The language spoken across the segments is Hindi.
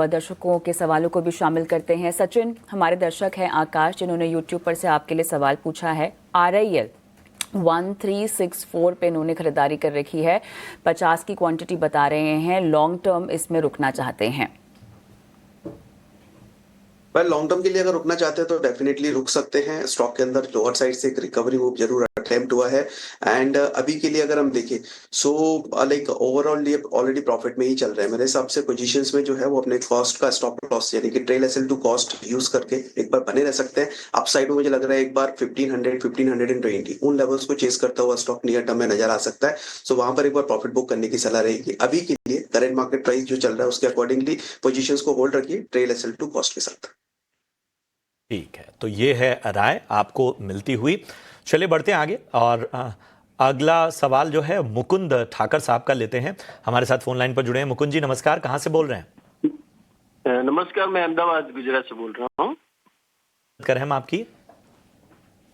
दर्शकों के सवालों को भी शामिल करते हैं। सचिन, हमारे दर्शक हैं आकाश, जिन्होंने यूट्यूब पर से आपके लिए सवाल पूछा है। RIL 1364 पे इन्होंने खरीदारी कर रखी है, 50 की क्वांटिटी बता रहे हैं, लॉन्ग टर्म इसमें रुकना चाहते हैं। लॉन्ग टर्म के लिए अगर रुकना चाहते हैं तो डेफिनेटली रुक सकते हैं। स्टॉक के अंदर लोअर साइड से एक रिकवरी मूव जरूर अटेम्प्ट हुआ है एंड अभी के लिए अगर हम देखें सो लाइक ओवरऑल ये ऑलरेडी प्रॉफिट में ही चल रहे हैं। मेरे हिसाब से पोजीशंस में जो है वो अपने कॉस्ट का स्टॉप लॉस यानी कि trail SL to cost use करके एक बार बने रह सकते हैं। अपसाइड में मुझे लग रहा है एक बार 1500 1520 उन लेवल्स को चेस करता हुआ स्टॉक नियर टर्म में नजर आ सकता है। सो वहां पर एक बार प्रॉफिट बुक करने की सलाह रहेगी। अभी के लिए करंट मार्केट प्राइस जो चल रहा है उसके अकॉर्डिंगली पोजीशंस को होल्ड रखिए ट्रेल एसएल टू कॉस्ट के साथ। ठीक है, तो ये है राय आपको मिलती हुई। चलिए बढ़ते हैं आगे और अगला सवाल जो है मुकुंद ठाकर साहब का लेते हैं। हमारे साथ फोन लाइन पर जुड़े हैं। मुकुंद जी नमस्कार, कहां से बोल रहे हैं? नमस्कार, मैं अहमदाबाद गुजरात से बोल रहा हूँ। करें हम आपकी?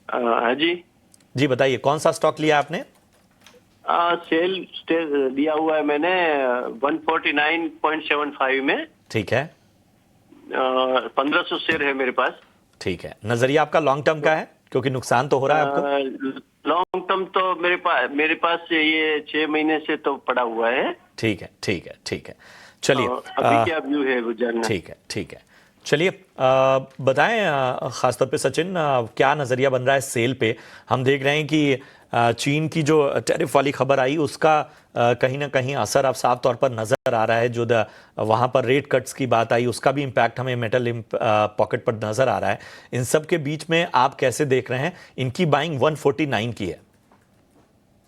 हाँ जी बताइए, कौन सा स्टॉक लिया आपने? सेल दिया हुआ है मैंने 149.75 में। ठीक है, 1500 शेयर है मेरे पास। ठीक है, नजरिया आपका लॉन्ग टर्म का है क्योंकि नुकसान तो हो रहा है आपको? लॉन्ग टर्म तो मेरे पास ये 6 महीने से तो पड़ा हुआ है। ठीक है, ठीक है, ठीक है। चलिए अभी क्या व्यू है वो जानना। ठीक है, ठीक है। चलिए बताएं खासतौर पे सचिन, क्या नज़रिया बन रहा है सेल पे? हम देख रहे हैं कि चीन की जो टैरिफ वाली खबर आई उसका कहीं ना कहीं असर अब साफ तौर पर नज़र आ रहा है। जो वहाँ पर रेट कट्स की बात आई उसका भी इम्पैक्ट हमें मेटल पॉकेट पर नज़र आ रहा है। इन सब के बीच में आप कैसे देख रहे हैं? इनकी बाइंग 149 की है।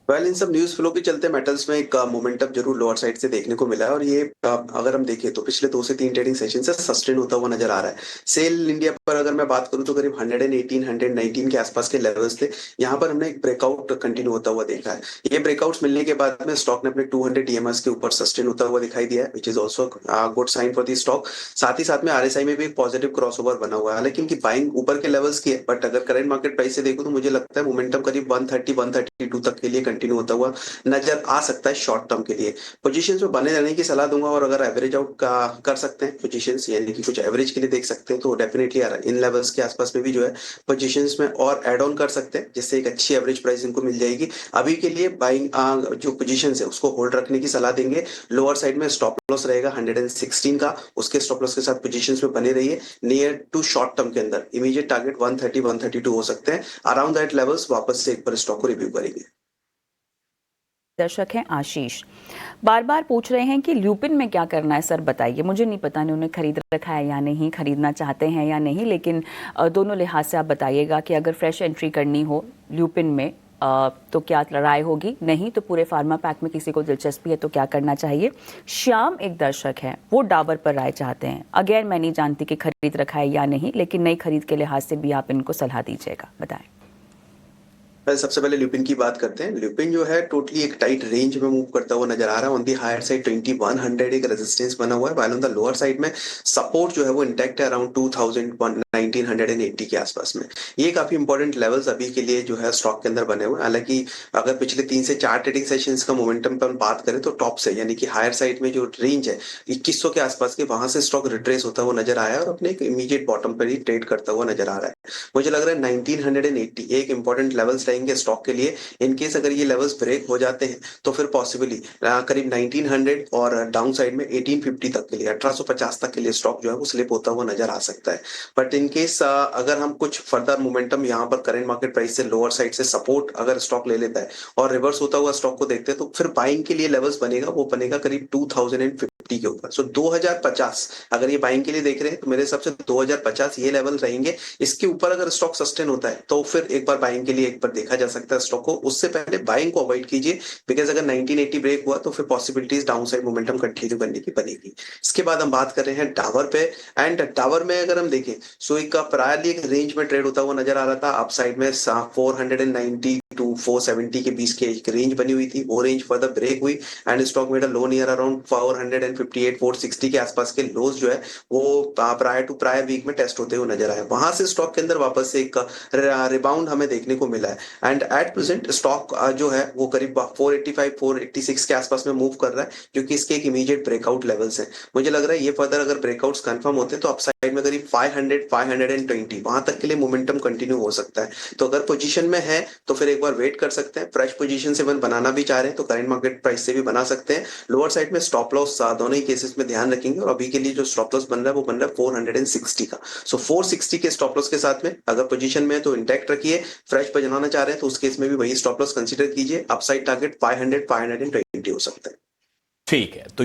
इन सब न्यूज फ्लो के चलते मेटल्स में एक मोमेंटम जरूर लोअर साइड से देखने को मिला है और ये अगर हम देखें तो पिछले 2 से 3 ट्रेडिंग सेशन से सस्टेन होता हुआ नजर आ रहा है। सेल इंडिया पर अगर मैं बात करूं तो करीब 118 119 के आसपास के लेवल्स थे। यहाँ पर हमने एक ब्रेकआउट कंटिन्यू होता हुआ देखा है। ये ब्रेकआउट्स मिलने के बाद में स्टॉक ने अपने 200 DMS के ऊपर सस्टेन होता हुआ दिखाई दिया है, which is also good sign for the stock. साथ ही साथ में RSI में भी एक पॉजिटिव क्रॉसओवर बना हुआ है। हालांकि इनकी बाइंग ऊपर के लेवल्स की है, बट अगर करंट मार्केट प्राइस से देखो तो मुझे लगता है मोमेंटम करीब 130 132 तक के लिए कंटिन्यू होता हुआ नजर आ सकता है शॉर्ट टर्म के लिए। पोजीशंस में बने रहने की सलाह दूंगा और अगर एवरेज आउट का कर सकते हैं पोजीशंस यानी कि कुछ एवरेज के लिए देख सकते हैं तो डेफिनेटली इन लेवल्स के आसपास में भी जो है पोजीशंस में और एड ऑन कर सकते हैं, जिससे एक अच्छी एवरेज प्राइस इनको मिल जाएगी। अभी के लिए बाइंग जो पोजीशंस है उसको होल्ड रखने की सलाह देंगे। लोअर साइड में स्टॉप लॉस रहेगा 116 का, उसके स्टॉप लॉस के साथ पोजीशंस में बने रहिए। नियर टू शॉर्ट टर्म के अंदर इमीडिएट टारगेट 130 132 हो सकते हैं। अराउंड दैट लेवल्स वापस से एक बार स्टॉक को रिव्यू करेंगे। दर्शक हैं आशीष, बार बार पूछ रहे हैं कि ल्यूपिन में क्या करना है सर बताइए। मुझे नहीं पता उन्होंने खरीद रखा है या नहीं, खरीदना चाहते हैं या नहीं, लेकिन दोनों लिहाज से आप बताइएगा कि अगर फ्रेश एंट्री करनी हो ल्यूपिन में तो क्या राय होगी, नहीं तो पूरे फार्मा पैक में किसी को दिलचस्पी है तो क्या करना चाहिए। श्याम एक दर्शक हैं, वो डाबर पर राय चाहते हैं। अगेन मैं नहीं जानती कि खरीद रखा है या नहीं, लेकिन नई खरीद के लिहाज से भी आप इनको सलाह दीजिएगा, बताएं। सबसे पहले ल्यूपिन की बात करते हैं। ल्यूपिन जो है टोटली एक टाइट रेंज में मूव करता हुआ नजर आ रहा है। ऑन दी हायर साइड 2100 एक रेजिस्टेंस बना हुआ है, while on the lower side में सपोर्ट जो है वो इंटैक्ट है अराउंड 1980 के आसपास में। ये काफी इंपॉर्टेंट लेवल्स अभी के लिए जो है स्टॉक के अंदर बने हुए हैं। हालांकि अगर पिछले 3 से 4 ट्रेडिंग सेशंस का मोमेंटम पर बात करें तो टॉप से यानी कि हायर साइड में जो रेंज है 2100 के आसपास के, वहां से स्टॉक रिट्रेस होता हुआ नजर आया और अपने एक इमीडिएट बॉटम पर ही ट्रेड करता हुआ नजर आ रहा है। मुझे लग रहा है 1980 एक इंपॉर्टेंट लेवल्स रहेंगे स्टॉक के लिए। इनकेस अगर ये लेवल्स ब्रेक हो जाते हैं तो फिर पॉसिबली करीब 1900 और डाउन साइड में 1850 तक के लिए 1850 तक के लिए स्टॉक जो है वो स्लिप होता हुआ नजर आ सकता है। बट इनकेस अगर हम कुछ फर्दर मोमेंटम यहाँ पर करंट मार्केट प्राइस से लोअर साइड से सपोर्ट अगर स्टॉक ले लेता है और रिवर्स होता हुआ स्टॉक को देखते हैं तो फिर बाइंग के लिए लेवल्स बनेगा, वो बनेगा करीब 2050 के ऊपर। सो 2050 अगर ये बाइंग के लिए देख रहे हैं तो मेरे हिसाब से 2050 ये लेवल रहेंगे। इसके ऊपर अगर स्टॉक सस्टेन होता है तो फिर एक बार बाइंग के लिए एक बार देखा जा सकता है स्टॉक को। उससे पहले बाइंग को अवॉइड कीजिए, बिकॉज अगर 1980 ब्रेक हुआ तो फिर possibilities down side momentum continue करने की बनेगी। इसके बाद हम बात कर रहे हैं टावर पे। एंड टावर में अगर हम देखें सो एक प्रायरली एक रेंज में ट्रेड होता हुआ नजर आ रहा था। अप साइड में 490 टू 470 के बीच के एक रेंज बनी हुई थी, वो रेंज फर्दर ब्रेक हुई and stock made a low near around 458 460 के आसपास के लोज जो है वो प्रायर टू प्रायर वीक में टेस्ट होते हुए नजर आए। वहां से स्टॉक के अंदर वापस से एक रिबाउंड हमें देखने को मिला है एंड एट प्रेजेंट स्टॉक जो है वो करीब 485 486 के आसपास में मूव कर रहा है, जो कि इसके एक इमीडिएट ब्रेकआउट लेवल्स हैं। मुझे लग रहा है ये फर्दर अगर ब्रेकआउट्स कंफर्म होते हैं तो अपसाइड में करीब 500 520 वहां तक के लिए मोमेंटम कंटिन्यू हो सकता है। तो अगर पोजीशन में है तो फिर एक बार वेट कर सकते हैं। फ्रेश पोजीशन से वन बनाना भी चाह रहे हैं तो करंट मार्केट प्राइस से भी बना सकते हैं। लोअर साइड में स्टॉप लॉस दोनों ही केसेस में ध्यान रखेंगे और अभी के लिए जो स्टॉप लॉस बन रहा है वो बन रहा है 460 का। सो 460 के स्टॉप लॉस के साथ में अगर पोजीशन में है तो इंटैक्ट रखिए। फ्रेश पे बनाना चाह रहे हैं तो उस केस में भी वही स्टॉप लॉस कंसीडर कीजिए। अपसाइड टारगेट 500 520 हो सकता है। ठीक है, तो